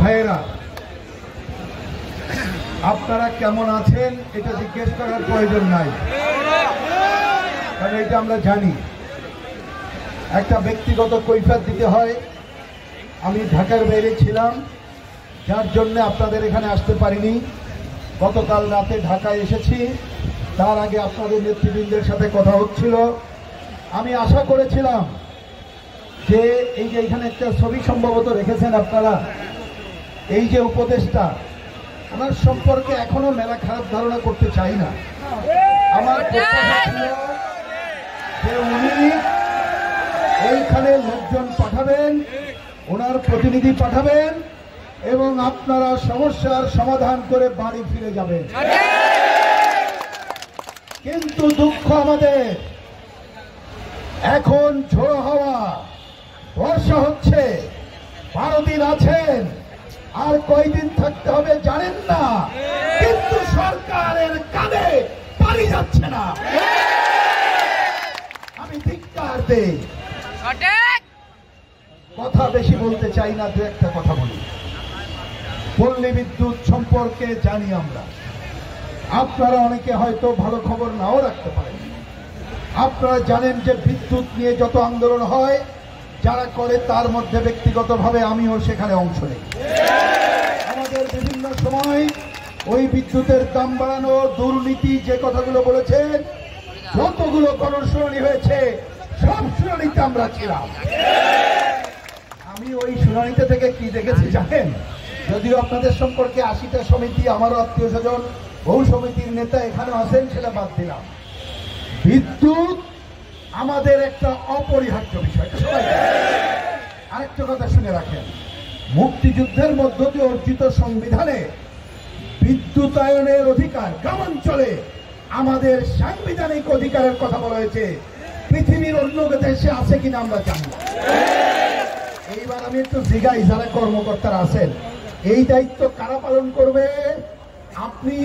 ভাইয়েরা, আপনারা কেমন আছেন এটা জিজ্ঞেস করার প্রয়োজন নাই, কারণ এটা আমরা জানি। একটা ব্যক্তিগত কৈফিয়ত দিতে হয়। আমি ঢাকার বাইরে ছিলাম, যার জন্য আপনাদের এখানে আসতে পারিনি। গতকাল রাতে ঢাকায় এসেছি, তার আগে আপনাদের নেতৃবৃন্দের সাথে কথা হচ্ছিল। আমি আশা করেছিলাম যে এই যে এখানে একটা ছবি সম্ভবত রেখেছেন আপনারা, এই যে উপদেষ্টা, আমার সম্পর্কে এখনো মেলা খারাপ ধারণা করতে চাই না। আমার প্রত্যাশা ছিল যে উনি এইখানে লোকজন পাঠাবেন, ওনার প্রতিনিধি পাঠাবেন এবং আপনারা সমস্যার সমাধান করে বাড়ি ফিরে যাবেন। কিন্তু দুঃখ আমাদের, এখন ঝোড়ো হাওয়া, বর্ষা হচ্ছে, 12 দিন আছেন, আর কয়দিন থাকতে হবে জানেন না, কিন্তু সরকারের কাঁধে পানি যাচ্ছে না। আমি ধিক্কার দেই, কথা বেশি বলতে চাই না, দু একটা কথা বলি। পল্লী বিদ্যুৎ সম্পর্কে জানি আমরা, আপনারা অনেকে হয়তো ভালো খবর নাও রাখতে পারেন। আপনারা জানেন যে বিদ্যুৎ নিয়ে যত আন্দোলন হয়, যারা করে তার মধ্যে ব্যক্তিগতভাবে আমিও সেখানে অংশ নেই। আমাদের বিভিন্ন সময় ওই বিদ্যুতের দাম বাড়ানো, দুর্নীতি যে কথাগুলো বলেছেন, যতগুলো গণশুনানি হয়েছে সব শুনানিতে আমরা ছিলাম। আমি ওই শুনানিতে থেকে কি দেখেছি জানেন? যদিও আপনাদের সম্পর্কে 80টা সমিতি, আমারও আত্মীয় স্বজন, বহু সমিতির নেতা এখানে আছেন, সেটা বাদ দিলাম। বিদ্যুৎ আমাদের একটা অপরিহার্য বিষয়, সবাই। আরেকটা কথা শুনে রাখেন, মুক্তিযুদ্ধের মধ্য দিয়ে অর্জিত সংবিধানে বিদ্যুতায়নের অধিকার গ্রামাঞ্চলে আমাদের সাংবিধানিক অধিকারের কথা বলা হয়েছে। পৃথিবীর অন্য দেশে আছে কিনা আমরা জানি না। এইবার আমি একটু জিগাই, যারা কর্মকর্তারা আছেন, এই দায়িত্ব কারা পালন করবে? আপনি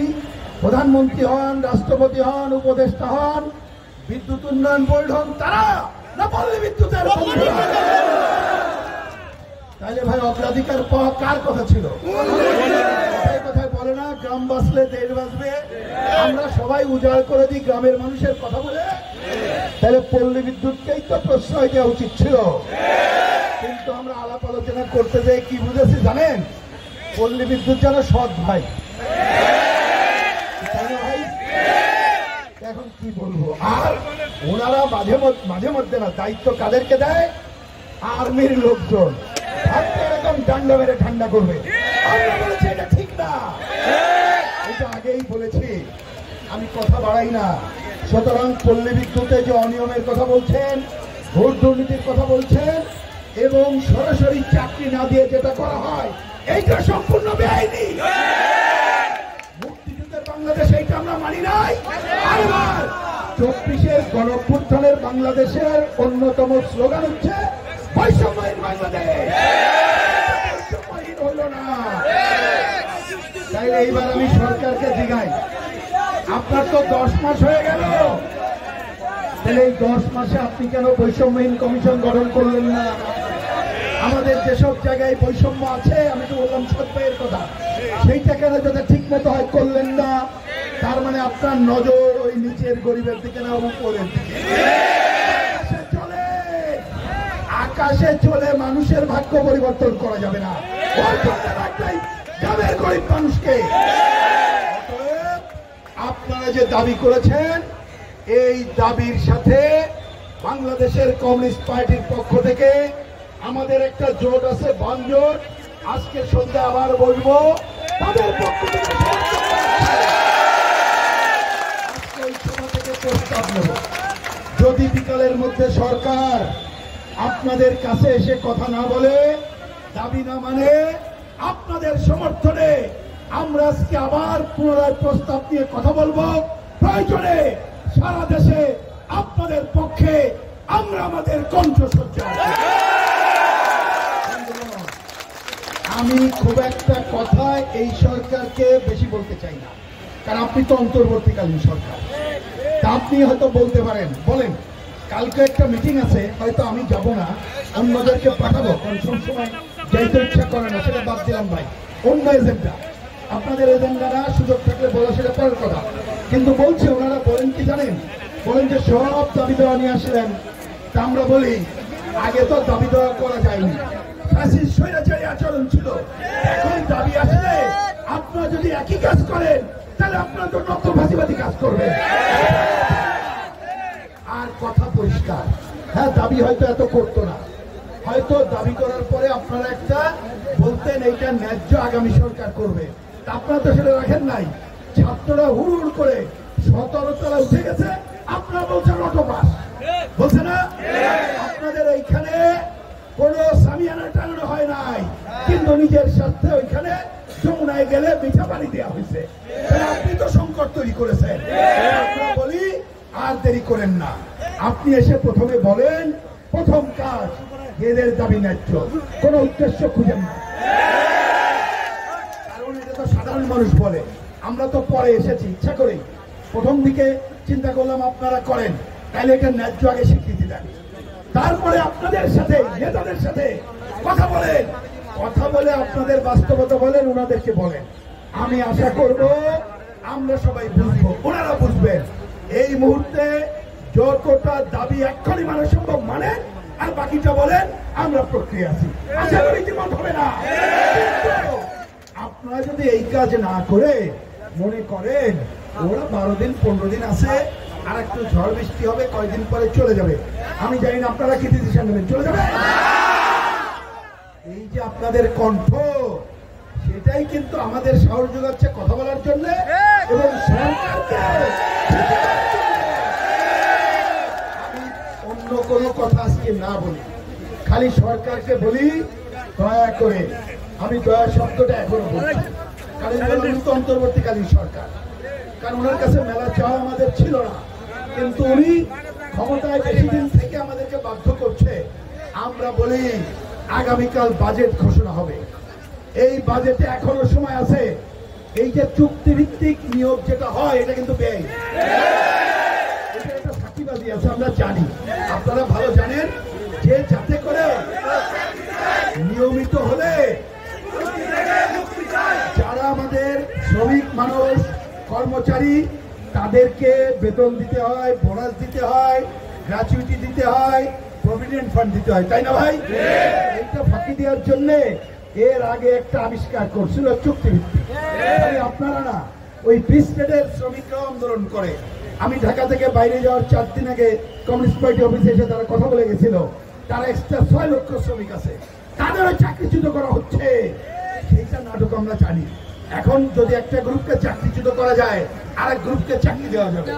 প্রধানমন্ত্রী হন, রাষ্ট্রপতি হন, উপদেষ্টা হন, বিদ্যুৎ উন্নয়ন বোর্ড হন, তারা না পল্লী বিদ্যুতের? তাহলে ভাই অগ্রাধিকার পাওয়া কার কথা ছিল? কথায় বলে না, গ্রাম বাঁচলে দেশ বাঁচবে। আমরা সবাই উজাড় করে দিই গ্রামের মানুষের কথা বলে। তাহলে পল্লী বিদ্যুৎকেই তো প্রশ্রয় দেওয়া উচিত ছিল। কিন্তু আমরা আলাপ আলোচনা করতে যাই কি বুঝেছি জানেন? পল্লী বিদ্যুৎ যেন সৎ ভাই। এখন কি বলবো, আর ওনারা মাঝে মধ্যে না, দায়িত্ব কাদেরকে দেয়? আর্মির লোকজন। এরকম ডান্ডা মেরে ঠান্ডা করবে, আমরা বলেছি এটা ঠিক না, এটা আগেই বলেছি, আমি কথা বাড়াই না। সুতরাং পল্লী বিদ্যুতে যে অনিয়মের কথা বলছেন, ভোট দুর্নীতির কথা বলছেন, এবং সরাসরি চাকরি না দিয়ে যেটা করা হয়, এইটা সম্পূর্ণ বেআইনি। মুক্তিযুদ্ধের বাংলাদেশে এইটা আমরা মানি নাই। আর 24-এর গণঅভ্যুত্থানের বাংলাদেশের অন্যতম স্লোগান হচ্ছে বৈষম্যহীন বাংলাদেশ। বৈষম্যহীন হইল না। তাই এইবার আমি সরকারকে জিগাই, আপনার তো 10 মাস হয়ে গেল, তাহলে এই 10 মাসে আপনি কেন বৈষম্যহীন কমিশন গঠন করলেন না? আমাদের যেসব জায়গায় বৈষম্য আছে, আমি তো বললাম সত্যের কথা, সেইটা কেন যাতে ঠিক মতো হয় করলেন না? তার মানে আপনার নজর ওই নিচের গরিবের দিকে না, উপরের দিকে। আকাশে চলে মানুষের ভাগ্য পরিবর্তন করা যাবে না, গ্রামের গরিব মানুষকে। আপনারা যে দাবি করেছেন, এই দাবির সাথে বাংলাদেশের কমিউনিস্ট পার্টির পক্ষ থেকে আমাদের একটা জোট আছে, বানজোট। আজকে সন্ধ্যা আবার বলবো, তাদের পক্ষ থেকে আজকে এই সভা থেকে প্রস্তাব নেব। যদি বিকালের মধ্যে সরকার আপনাদের কাছে এসে কথা না বলে, দাবি না মানে, আপনাদের সমর্থনে আমরা আজকে আবার পুনরায় প্রস্তাব নিয়ে কথা বলবো। প্রয়োজনে সারা দেশে আপনাদের পক্ষে আমরা আমাদের কণ্ঠসজ্জা। আমি খুব একটা কথা এই সরকারকে বেশি বলতে চাই না, কারণ আপনি তো অন্তর্বর্তীকালীন সরকার। তা আপনি হয়তো বলতে পারেন, বলেন কালকে একটা মিটিং আছে, হয়তো আমি যাব না, অন্যদেরকে পাঠাবো, কারণ সবসময় যাইতে ইচ্ছা করে না, সেটা বাদ দিলাম ভাই, অন্য এজেন্ডা। আপনাদের এজেন্ডা না, সুযোগ থাকলে বলা সেটা পরের কথা। কিন্তু বলছে ওনারা বলেন কি জানেন, বলেন যে সব দাবি দেওয়া নিয়ে আসলেন। তা আমরা বলি আগে তো দাবি দেওয়া করা যায়নি, ফ্যাসিস্ট স্বৈরাচারী আচরণ ছিল। এখন দাবি আসলে আপনারা যদি একই কাজ করেন তাহলে আপনারা তো নব্য ফাঁসিবাদী কাজ করবেন। আর কথা পরিষ্কার, হ্যাঁ দাবি হয়তো এত করতো না, হয়তো দাবি করার পরে আপনারা একটা বলতেন এইটা ন্যায্য, আগামী সরকার করবে। আপনারা তো সেটা রাখেন নাই। ছাত্ররা হুড় হুড় করে 17 তলা উঠে গেছে, আপনারা বলছেন অটোপাস, বলছে না? আপনাদের এইখানে কোন সামিয়ানা টানানো হয় নাই, কিন্তু নিজের স্বার্থে ওইখানে যমুনায় গেলে মিঠা পানি দেওয়া হয়েছে। আপনি তো সংকট তৈরি করেছেন। আমরা বলি আর দেরি করেন না, আপনি এসে প্রথমে বলেন প্রথম কাজ এদের দাবি ন্যায্য, কোন উদ্দেশ্য খুঁজেন না। কারণ এটা তো সাধারণ মানুষ বলে, আমরা তো পরে এসেছি ইচ্ছা করে। প্রথম দিকে চিন্তা করলাম আপনারা করেন, তাহলে এটা ন্যায্য আগে স্বীকৃতি দেন, তারপরে আপনাদের সাথে নেতাদের সাথে কথা বলেন, কথা বলে আপনাদের বাস্তবতা বলেন, ওনাদেরকে বলেন। আমি আশা করব আমরা সবাই বুঝবো, ওনারা বুঝবেন। এই মুহূর্তে যতটা দাবি এক্ষুনি মানে সম্ভব মানেন, আর বাকিটা বলেন আমরা প্রক্রিয়া আছি। আশা করি জীবন হবে না। আপনারা যদি এই কাজ না করে মনে করেন ওরা 12 দিন 15 দিন আছে, আর একটু ঝড় বৃষ্টি হবে, কয়েকদিন পরে চলে যাবে, আমি জানি না আপনারা কি ডিসিশন নেবেন, চলে যাবে। এই যে আপনাদের কণ্ঠ, সেটাই কিন্তু আমাদের সাহস যোগাচ্ছে কথা বলার জন্য এবং সরকারকে। আমি অন্য কোনো কথা আজকে না বলি, খালি সরকারকে বলি দয়া করে, আমি দয়া শব্দটা এখনো বলছি, কারণ অন্তর্বর্তীকালীন সরকার, কারণ ওনার কাছে মেলা চাওয়া আমাদের ছিল না, কিন্তু উনি ক্ষমতায় বেশি দিন থেকে আমাদেরকে বাধ্য করছে। আমরা বলি আগামীকাল বাজেট ঘোষণা হবে, এই বাজেটে এখনো সময় আছে। এই যে চুক্তিভিত্তিক নিয়োগ যেটা হয়, এটা কিন্তু ব্যয়, এটা একটা ফাঁকিবাজি আছে, আমরা জানি, আপনারা ভালো জানেন, যে যাতে করে নিয়মিত হলে যারা আমাদের শ্রমিক মানুষ কর্মচারী তাদেরকে বেতন দিতে হয়, বোনাস দিতে হয়, গ্র্যাচুইটি দিতে হয়, প্রভিডেন্ট ফান্ড দিতে হয়, তাই না ভাই? এইটা ফাঁকি দেওয়ার জন্য এর আগে একটা আবিষ্কার করছিল চুক্তিভিত্তিক। আপনারা না, ওই বিস্টেডের শ্রমিকরাও আন্দোলন করে। আমি ঢাকা থেকে বাইরে যাওয়ার 4 দিন আগে কমিউনিস্ট পার্টি অফিসে এসে তারা কথা বলে গেছিল, তারা এক্সট্রা 6 লক্ষ শ্রমিক আছে, তাদেরও চাকরিচ্যুত করা হচ্ছে। সেইটা নাটক আমরা জানি। এখন যদি একটা গ্রুপকে চাকরিচ্যুত করা যায়, আরেক গ্রুপকে চাকরি দেওয়া যাবে,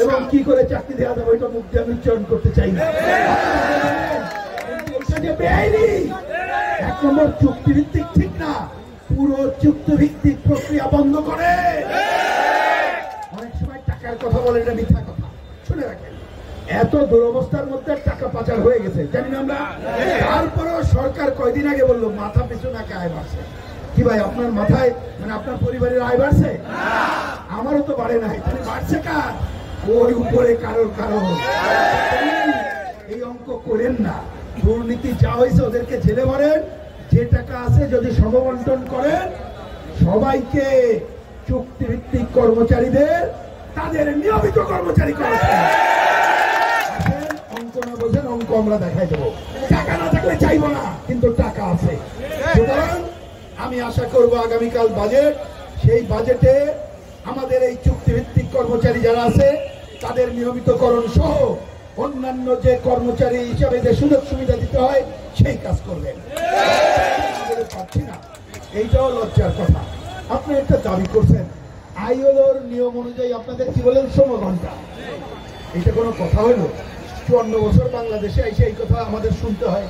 এবং কি করে চাকরি দেওয়া যাবে ওইটা মুখ দিয়ে আমি উচ্চারণ করতে চাই না। এক নম্বর চুক্তিভিত্তিক ঠিক না, পুরো চুক্তিভিত্তিক প্রক্রিয়া বন্ধ করে। অনেক সময় টাকার কথা বলে, এটা মিথ্যা কথা, শুনে রাখেন। এত দুরবস্থার মধ্যে টাকা পাচার হয়ে গেছে জানি না আমরা। তারপরেও সরকার কয়দিন আগে বললো মাথা পিছু নাকি আয় বাড়ছে। কি ভাই, আপনার মাথায় মানে আপনার পরিবারের আয় বাড়ছে? আমারও তো বাড়ে নাই, তাহলে বাড়ছে কার? ওই উপরে কারোর কারণ। এই অঙ্ক করেন না। দুর্নীতি যা হয়েছে ওদেরকে জেলে ভরেন, যে টাকা আছে যদি সমবন্টন করেন সবাইকে, চুক্তিভিত্তিক কর্মচারীদের তাদের নিয়মিত কর্মচারী করেছেন। অঙ্ক না বোঝেন, অঙ্ক আমরা দেখাই দেবো। টাকা না থাকলে চাইবো না, কিন্তু টাকা আছে। সুতরাং আমি আশা করব আগামীকাল বাজেট, সেই বাজেটে আমাদের এই চুক্তিভিত্তিক কর্মচারী যারা আছে তাদের নিয়মিতকরণ সহ অন্যান্য যে কর্মচারী হিসাবে যে সুযোগ সুবিধা দিতে হয় সেই কাজ করবেন। পাচ্ছি না, এইটাও লজ্জার কথা। আপনি একটা দাবি করছেন, আইএলওর নিয়ম অনুযায়ী আপনাদের কি বলেন 16 ঘন্টা। এটা কোনো কথা হলো? 54 বছর বাংলাদেশে এসে এই কথা আমাদের শুনতে হয়।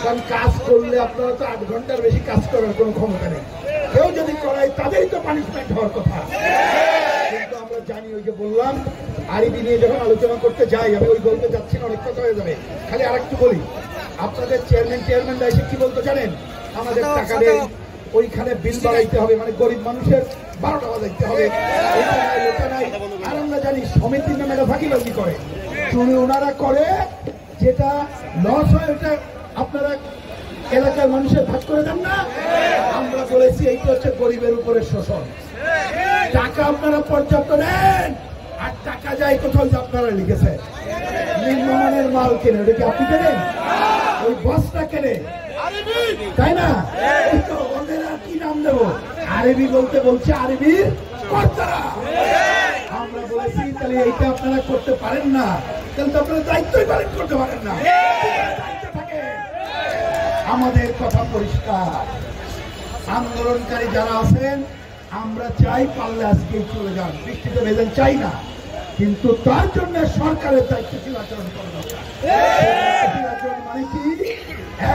কারণ কাজ করলে আপনারা তো 8 ঘন্টার বেশি কাজ করার কোনো ক্ষমতা নেই। কেউ যদি করায় তাদেরই তো পানিশমেন্ট হওয়ার কথা। কিন্তু আমরা জানি, ওই যে বললাম, আরবি নিয়ে যখন আলোচনা করতে যাই, আমি ওই গল্পে যাচ্ছি না, অনেক কথা হয়ে যাবে। খালি আর একটু বলি, আপনাদের চেয়ারম্যানরা এসে কি বলতো জানেন? আমাদের টাকা নেই, ওইখানে বিল বাড়াইতে হবে, মানে গরিব মানুষের 12টা বাজাইতে হবে। আর আমরা জানি সমিতির নামে ফাঁকিবাজি করে, চুরি ওনারা করে, যেটা লস হয় ওটা আপনারা এলাকার মানুষের ভাগ করে দেন না। আমরা বলেছি এইটা হচ্ছে গরিবের উপরে শোষণ। টাকা আপনারা পর্যাপ্ত দেন, আর টাকা যায় কোথাও যে আপনারা লিখেছে নিম্নমানের মাল কেনে, ওটা কি আপনি কেনেন? ওই বসটা কেনে, তাই না? ওদের আর কি নাম দেবো? আরবি বলতে বলছে আরবির কর্তারা। আমরা বলেছি তাহলে এইটা আপনারা করতে পারেন না, তাহলে তো আপনারা দায়িত্বই পালন করতে পারেন না। আমাদের কথা পরিষ্কার, আন্দোলনকারী যারা আছেন আমরা চাই পারলে আজকেই চলে যান, বৃষ্টিতে ভেজেন চাই না, কিন্তু তার জন্য সরকারের দায়িত্বশীল আচরণ করা দরকার। মানে কি,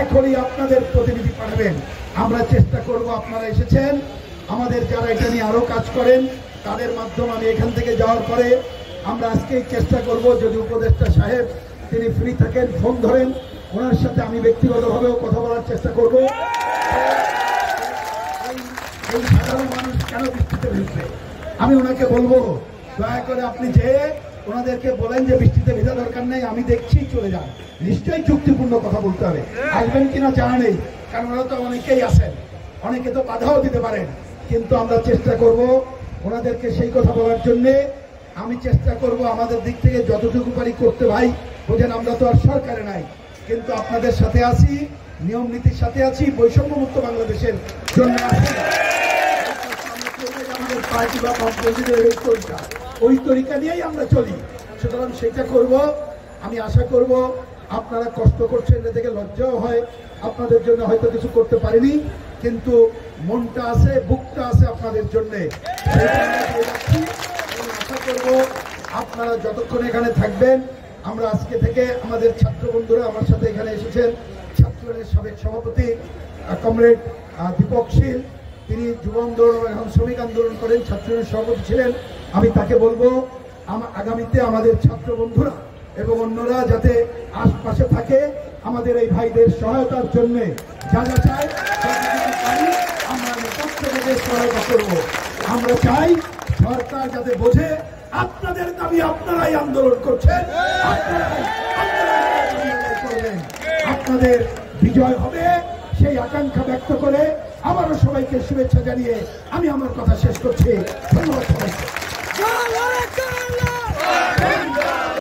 এখনই আপনাদের প্রতিনিধি পাঠাবেন। আমরা চেষ্টা করব, আপনারা এসেছেন, আমাদের যারা এটা নিয়ে আরো কাজ করেন তাদের মাধ্যমে আমি এখান থেকে যাওয়ার পরে আমরা আজকেই চেষ্টা করব, যদি উপদেষ্টা সাহেব তিনি ফ্রি থাকেন ফোন ধরেন, ওনার সাথে আমি ব্যক্তিগতভাবেও কথা বলার চেষ্টা করব। এই সাধারণ মানুষ কেন বৃষ্টিতে ভিজবে, আমি ওনাকে বলবো দয়া করে আপনি যে ওনাদেরকে বলেন যে বৃষ্টিতে ভেজা দরকার নেই, আমি দেখছি চলে যান। নিশ্চয়ই যুক্তিপূর্ণ কথা বলতে হবে, আসবেন কিনা জানা নেই, কারণ ওরা তো অনেকেই আছেন, অনেকে তো বাধাও দিতে পারেন, কিন্তু আমরা চেষ্টা করব ওনাদেরকে সেই কথা বলার জন্য। আমি চেষ্টা করব আমাদের দিক থেকে যতটুকু পারি করতে। ভাই বোঝেন, আমরা তো আর সরকারে নাই, কিন্তু আপনাদের সাথে আছি, নিয়ম নীতির সাথে আছি, বৈষম্যমুক্ত বাংলাদেশের জন্য আছি। আমাদের পার্টি বা বামপন্থীদের ওই তরিকা নিয়েই আমরা চলি, সুতরাং সেটা করব। আমি আশা করব আপনারা কষ্ট করছেন, এটা থেকে লজ্জাও হয়, আপনাদের জন্য হয়তো কিছু করতে পারিনি, কিন্তু মনটা আছে, বুকটা আছে আপনাদের জন্য। আশা করব আপনারা যতক্ষণ এখানে থাকবেন, আমরা আজকে থেকে আমাদের ছাত্র বন্ধুরা আমার সাথে এখানে এসেছেন, ছাত্রের সাবেক সভাপতি কমরেড দীপক শীল, তিনি যুব আন্দোলন এখন শ্রমিক আন্দোলন করেন, ছাত্রের সভাপতি ছিলেন। আমি তাকে বলবো আগামীতে আমাদের ছাত্র বন্ধুরা এবং অন্যরা যাতে আশপাশে থাকে, আমাদের এই ভাইদের সহায়তার জন্য যা যা চাই আমরা পক্ষ থেকে সহায়তা করবো। আমরা চাই সরকার যাতে বোঝে আপনাদের দাবি আপনারাই আন্দোলন করছেন, আপনাদের বিজয় হবে সেই আকাঙ্ক্ষা ব্যক্ত করে আবারও সবাইকে শুভেচ্ছা জানিয়ে আমি আমার কথা শেষ করছি। ধন্যবাদ সবাইকে।